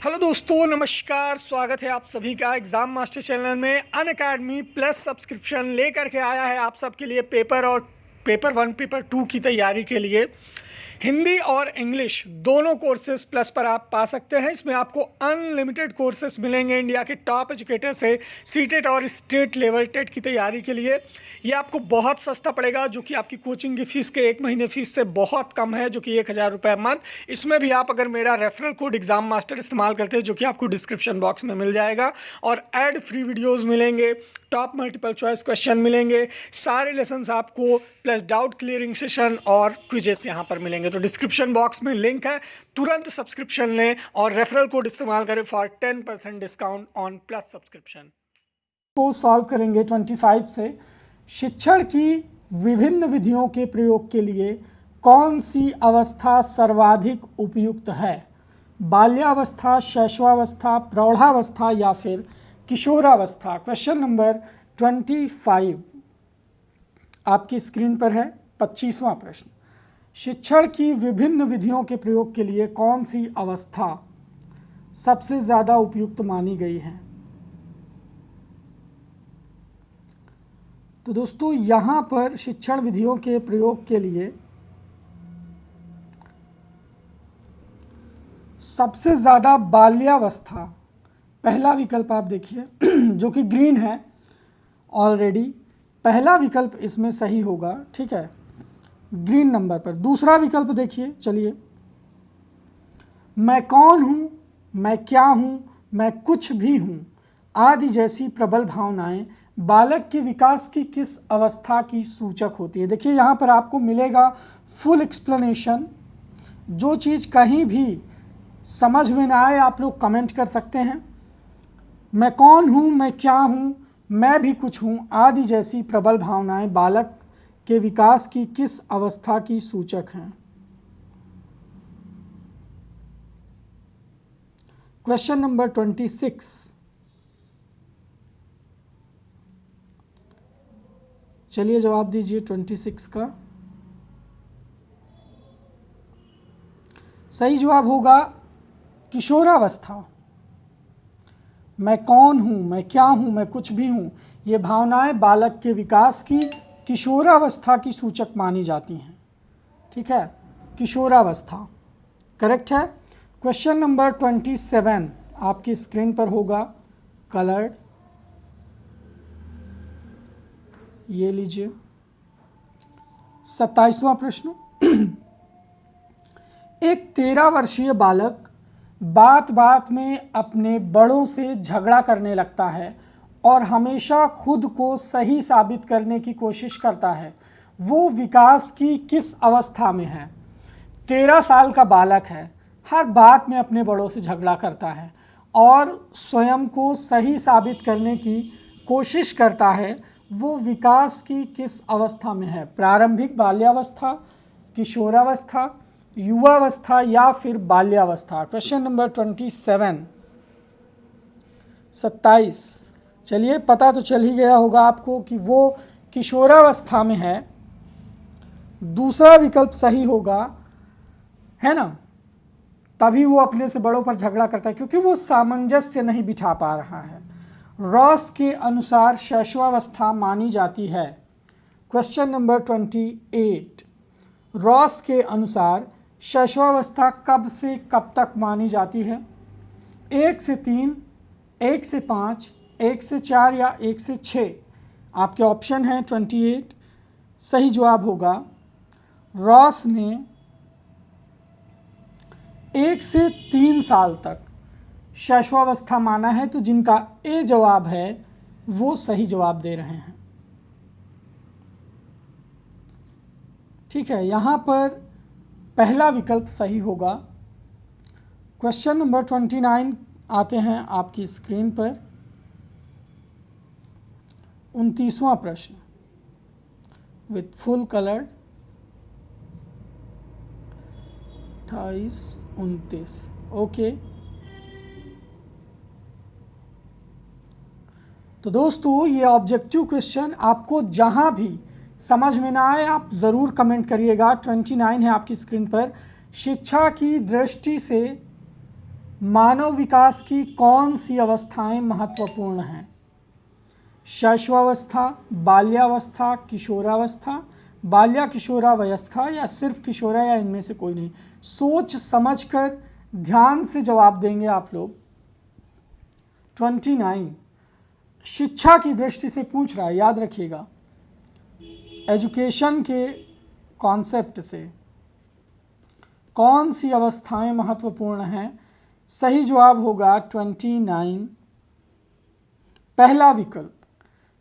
Hello दोस्तों, नमस्कार। स्वागत है आप सभी का एग्ज़ाम मास्टर चैनल में। अनअकैडमी प्लस सब्सक्रिप्शन लेकर के आया है आप सबके लिए पेपर 1 पेपर 2 की तैयारी के लिए हिंदी और इंग्लिश दोनों कोर्सेज प्लस पर आप पा सकते हैं। इसमें आपको अनलिमिटेड कोर्सेज मिलेंगे इंडिया के टॉप एजुकेटर से सीटेट और स्टेट लेवल टेट की तैयारी के लिए। ये आपको बहुत सस्ता पड़ेगा, जो कि आपकी कोचिंग की फ़ीस के 1 महीने फ़ीस से बहुत कम है, जो कि 1000 रुपये मंथ। इसमें भी आप अगर मेरा रेफरल कोड एग्ज़ाम मास्टर इस्तेमाल करते हैं, जो कि आपको डिस्क्रिप्शन बॉक्स में मिल जाएगा, और एड फ्री वीडियोज़ मिलेंगे, टॉप मल्टीपल चॉइस क्वेश्चन मिलेंगे, सारे लेसन्स आपको, प्लस डाउट क्लियरिंग सेशन और क्विजेस यहाँ पर मिलेंगे। तो डिस्क्रिप्शन बॉक्स में लिंक है, तुरंत सब्सक्रिप्शन लें और रेफरल कोड इस्तेमाल करें for 10% discount on plus subscription. को सॉल्व करेंगे 25 से। शिक्षण की विभिन्न विधियों के प्रयोग के लिए कौन सी अवस्था सर्वाधिक उपयुक्त है? बाल्यावस्था, शैशवावस्था, प्रौढ़ावस्था या फिर किशोरावस्था? क्वेश्चन नंबर 25 आपकी स्क्रीन पर है। 25वां प्रश्न, शिक्षण की विभिन्न विधियों के प्रयोग के लिए कौन सी अवस्था सबसे ज़्यादा उपयुक्त मानी गई है? तो दोस्तों, यहाँ पर शिक्षण विधियों के प्रयोग के लिए सबसे ज़्यादा बाल्यावस्था, पहला विकल्प आप देखिए जो कि ग्रीन है ऑलरेडी, पहला विकल्प इसमें सही होगा। ठीक है, ग्रीन नंबर पर। दूसरा विकल्प देखिए, चलिए, मैं कौन हूँ, मैं क्या हूँ, मैं कुछ भी हूँ आदि जैसी प्रबल भावनाएं बालक के विकास की किस अवस्था की सूचक होती है? देखिए, यहाँ पर आपको मिलेगा फुल एक्सप्लेनेशन। जो चीज़ कहीं भी समझ में ना आए आप लोग कमेंट कर सकते हैं। मैं कौन हूँ, मैं क्या हूँ, मैं भी कुछ हूँ आदि जैसी प्रबल भावनाएं बालक के विकास की किस अवस्था की सूचक हैं? क्वेश्चन नंबर 26, चलिए जवाब दीजिए 26 का। सही जवाब होगा किशोरावस्था। मैं कौन हूँ, मैं क्या हूँ, मैं कुछ भी हूँ, ये भावनाएं बालक के विकास की किशोरावस्था की सूचक मानी जाती हैं। ठीक है, किशोरावस्था करेक्ट है। क्वेश्चन नंबर 27 आपकी स्क्रीन पर होगा, कलर्ड, ये लीजिए। 27वां प्रश्न, एक 13 वर्षीय बालक बात बात में अपने बड़ों से झगड़ा करने लगता है और हमेशा खुद को सही साबित करने की कोशिश करता है। वो विकास की किस अवस्था में है? 13 साल का बालक है, हर बात में अपने बड़ों से झगड़ा करता है और स्वयं को सही साबित करने की कोशिश करता है। वो विकास की किस अवस्था में है? प्रारंभिक बाल्यावस्था, किशोरावस्था, युवावस्था या फिर बाल्यावस्था? Question number 27। चलिए, पता तो चल ही गया होगा आपको कि वो किशोरावस्था में है। दूसरा विकल्प सही होगा, है ना? तभी वो अपने से बड़ों पर झगड़ा करता है, क्योंकि वो सामंजस्य नहीं बिठा पा रहा है। रॉस के अनुसार शैशवावस्था मानी जाती है। क्वेश्चन नंबर 28, रॉस के अनुसार शैशवावस्था कब से कब तक मानी जाती है? 1 से 3, 1 से 5, 1 से 4 या 1 से 6? आपके ऑप्शन हैं 28। सही जवाब होगा, रॉस ने 1 से 3 साल तक शैशवावस्था माना है। तो जिनका ए जवाब है वो सही जवाब दे रहे हैं। ठीक है, यहाँ पर पहला विकल्प सही होगा। क्वेश्चन नंबर 29 आते हैं आपकी स्क्रीन पर। 29वां प्रश्न विथ फुल कलर, 28, 29। ओके, तो दोस्तों, ये ऑब्जेक्टिव क्वेश्चन आपको जहां भी समझ में ना आए आप ज़रूर कमेंट करिएगा। 29 है आपकी स्क्रीन पर। शिक्षा की दृष्टि से मानव विकास की कौन सी अवस्थाएं महत्वपूर्ण हैं? शैशवावस्था, बाल्यावस्था, किशोरावस्था, बाल्या किशोरावस्था या सिर्फ किशोरा या इनमें से कोई नहीं? सोच समझकर ध्यान से जवाब देंगे आप लोग। 29 शिक्षा की दृष्टि से पूछ रहा है, याद रखिएगा, एजुकेशन के कॉन्सेप्ट से कौन सी अवस्थाएं महत्वपूर्ण हैं? सही जवाब होगा 29, पहला विकल्प,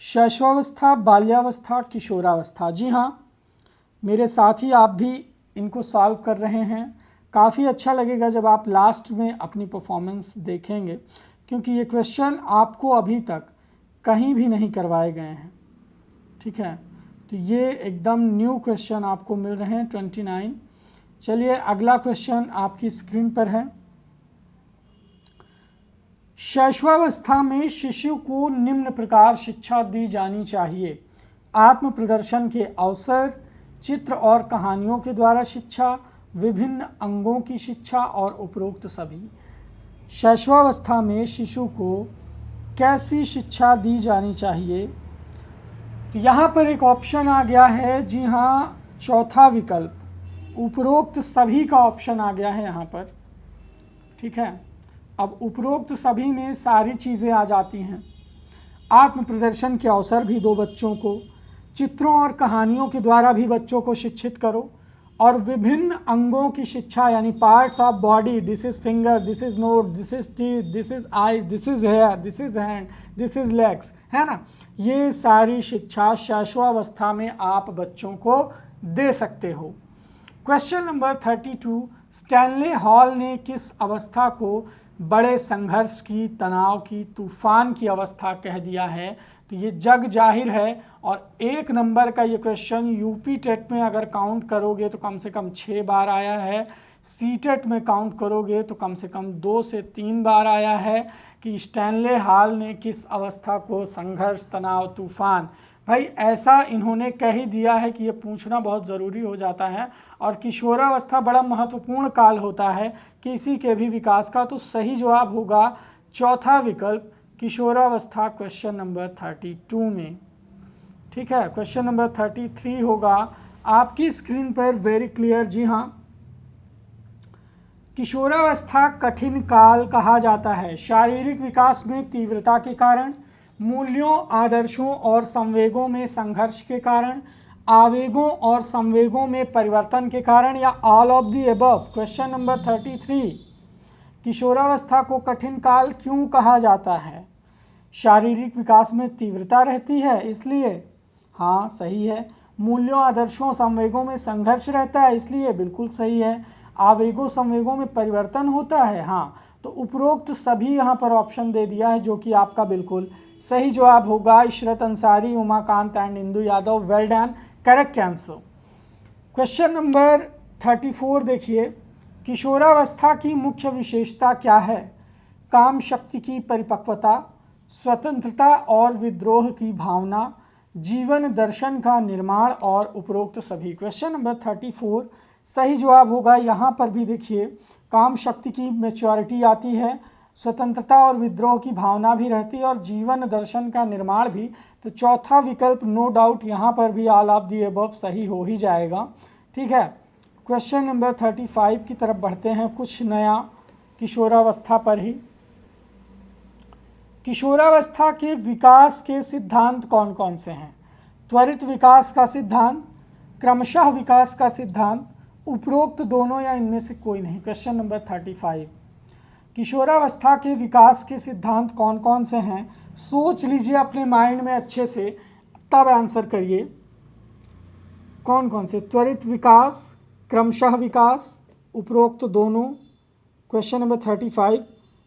शैशवावस्था, बाल्यावस्था, किशोरावस्था। जी हाँ, मेरे साथी आप भी इनको सॉल्व कर रहे हैं। काफ़ी अच्छा लगेगा जब आप लास्ट में अपनी परफॉर्मेंस देखेंगे, क्योंकि ये क्वेश्चन आपको अभी तक कहीं भी नहीं करवाए गए हैं। ठीक है, तो ये एकदम न्यू क्वेश्चन आपको मिल रहे हैं 29। चलिए अगला क्वेश्चन आपकी स्क्रीन पर है। शैशवावस्था में शिशु को निम्न प्रकार शिक्षा दी जानी चाहिए: आत्म प्रदर्शन के अवसर, चित्र और कहानियों के द्वारा शिक्षा, विभिन्न अंगों की शिक्षा और उपरोक्त सभी। शैशवावस्था में शिशु को कैसी शिक्षा दी जानी चाहिए? तो यहाँ पर एक ऑप्शन आ गया है, जी हाँ, चौथा विकल्प, उपरोक्त सभी का ऑप्शन आ गया है यहाँ पर। ठीक है, अब उपरोक्त सभी में सारी चीज़ें आ जाती हैं। आत्म प्रदर्शन के अवसर भी दो बच्चों को, चित्रों और कहानियों के द्वारा भी बच्चों को शिक्षित करो, और विभिन्न अंगों की शिक्षा यानी parts of body, this is finger, this is note, this is teeth, this is eyes, this is here, this is hand, this is legs, है ना। ये सारी शिक्षा शैशवावस्था में आप बच्चों को दे सकते हो। क्वेश्चन नंबर 32, स्टैनले हॉल ने किस अवस्था को बड़े संघर्ष की, तनाव की, तूफान की अवस्था कह दिया है? तो ये जग जाहिर है, और 1 नंबर का ये क्वेश्चन यूपी टेट में अगर काउंट करोगे तो कम से कम 6 बार आया है, सी टेट में काउंट करोगे तो कम से कम 2 से 3 बार आया है कि स्टैनले हॉल ने किस अवस्था को संघर्ष, तनाव, तूफान। भाई ऐसा इन्होंने कह ही दिया है कि ये पूछना बहुत ज़रूरी हो जाता है, और किशोरावस्था बड़ा महत्वपूर्ण काल होता है किसी के भी विकास का। तो सही जवाब होगा चौथा विकल्प, किशोरावस्था, क्वेश्चन नंबर 32 में। ठीक है, क्वेश्चन नंबर 33 होगा आपकी स्क्रीन पर, वेरी क्लियर। जी हाँ, किशोरावस्था कठिन काल कहा जाता है शारीरिक विकास में तीव्रता के कारण, मूल्यों, आदर्शों और संवेगों में संघर्ष के कारण, आवेगों और संवेगों में परिवर्तन के कारण, या all of the above. Question number 33, किशोरावस्था को कठिन काल क्यों कहा जाता है? शारीरिक विकास में तीव्रता रहती है इसलिए, हाँ सही है। मूल्यों, आदर्शों, संवेगों में संघर्ष रहता है इसलिए, बिल्कुल सही है। आवेगों, संवेगों में परिवर्तन होता है, हाँ। तो उपरोक्त सभी यहाँ पर ऑप्शन दे दिया है, जो कि आपका बिल्कुल सही जवाब होगा। Ishrat Ansari, Umakant and Indu Yadav, well done, correct answer. Question number 34 देखिए, किशोरावस्था की मुख्य विशेषता क्या है? काम शक्ति की परिपक्वता, स्वतंत्रता और विद्रोह की भावना, जीवन दर्शन का निर्माण और उपरोक्त सभी। क्वेश्चन नंबर 34 सही जवाब होगा। यहाँ पर भी देखिए, काम शक्ति की मैच्योरिटी आती है, स्वतंत्रता और विद्रोह की भावना भी रहती है, और जीवन दर्शन का निर्माण भी। तो चौथा विकल्प नो डाउट यहाँ पर भी ऑल ऑफ दी अबव सही हो ही जाएगा। ठीक है, क्वेश्चन नंबर 35 की तरफ बढ़ते हैं, कुछ नया किशोरावस्था पर ही। किशोरावस्था के विकास के सिद्धांत कौन कौन से हैं? त्वरित विकास का सिद्धांत, क्रमशः विकास का सिद्धांत, उपरोक्त दोनों या इनमें से कोई नहीं। क्वेश्चन नंबर 35, किशोरावस्था के विकास के सिद्धांत कौन कौन से हैं? सोच लीजिए अपने माइंड में अच्छे से, तब आंसर करिए। कौन कौन से? त्वरित विकास, क्रमशः विकास, उपरोक्त दोनों। क्वेश्चन नंबर 35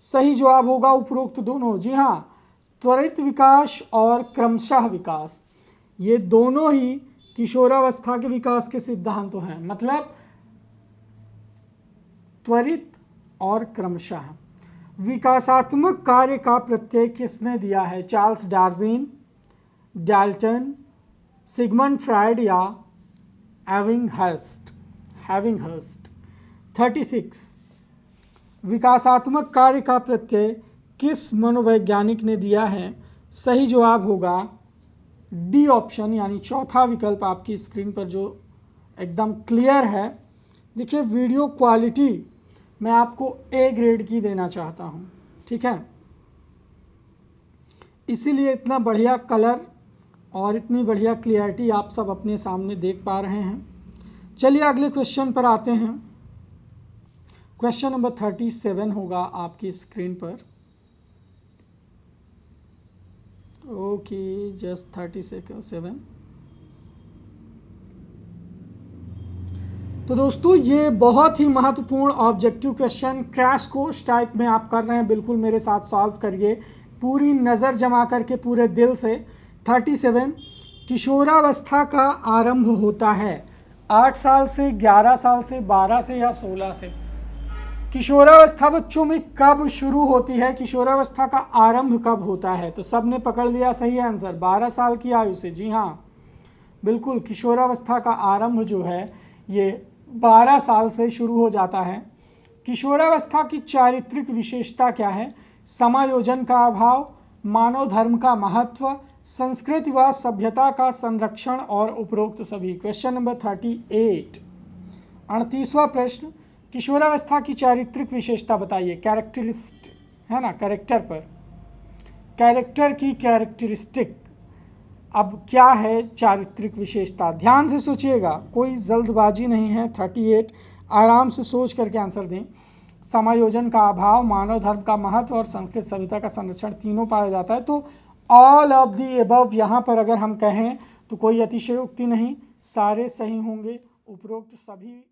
सही जवाब होगा उपरोक्त दोनों। जी हाँ, त्वरित विकास और क्रमशः विकास, ये दोनों ही किशोरावस्था के विकास के सिद्धांत हैं। मतलब त्वरित और क्रमशः। विकासात्मक कार्य का प्रत्यय किसने दिया है? Charles Darwin, Dalton, Sigmund Freud या एविंगहर्स्ट। 36, विकासात्मक कार्य का प्रत्यय किस मनोवैज्ञानिक ने दिया है? सही जवाब होगा डी ऑप्शन, यानी चौथा विकल्प आपकी स्क्रीन पर जो एकदम क्लियर है। देखिए, वीडियो क्वालिटी मैं आपको ए ग्रेड की देना चाहता हूँ, ठीक है, इसीलिए इतना बढ़िया कलर और इतनी बढ़िया क्लियरिटी आप सब अपने सामने देख पा रहे हैं। चलिए अगले क्वेश्चन पर आते हैं। क्वेश्चन नंबर 37 होगा आपकी स्क्रीन पर। Okay, just 37। तो दोस्तों, ये बहुत ही महत्वपूर्ण objective question crash course type में आप कर रहे हैं, बिल्कुल मेरे साथ सॉल्व करिए पूरी नज़र जमा करके, पूरे दिल से। 37, किशोरावस्था का आरंभ होता है 8 साल से, 11 साल से, 12 से या 16 से? किशोरावस्था बच्चों में कब शुरू होती है? किशोरावस्था का आरंभ कब होता है? तो सब ने पकड़ लिया सही आंसर, 12 साल की आयु से। जी हाँ, बिल्कुल, किशोरावस्था का आरंभ जो है ये 12 साल से शुरू हो जाता है। किशोरावस्था की चारित्रिक विशेषता क्या है? समायोजन का अभाव, मानव धर्म का महत्व, संस्कृति व सभ्यता का संरक्षण और उपरोक्त सभी। क्वेश्चन नंबर 38, 38वां प्रश्न, किशोरावस्था की चारित्रिक विशेषता बताइए। कैरेक्टरिस्ट है ना, कैरेक्टर पर, कैरेक्टर की कैरेक्टरिस्टिक। अब क्या है चारित्रिक विशेषता? ध्यान से सोचिएगा, कोई जल्दबाजी नहीं है। 38, आराम से सोच करके आंसर दें। समायोजन का अभाव, मानव धर्म का महत्व और संस्कृत सभ्यता का संरक्षण तीनों पाया जाता है। तो ऑल ऑफ दी एबव यहाँ पर अगर हम कहें तो कोई अतिशयोक्ति नहीं, सारे सही होंगे, उपरोक्त सभी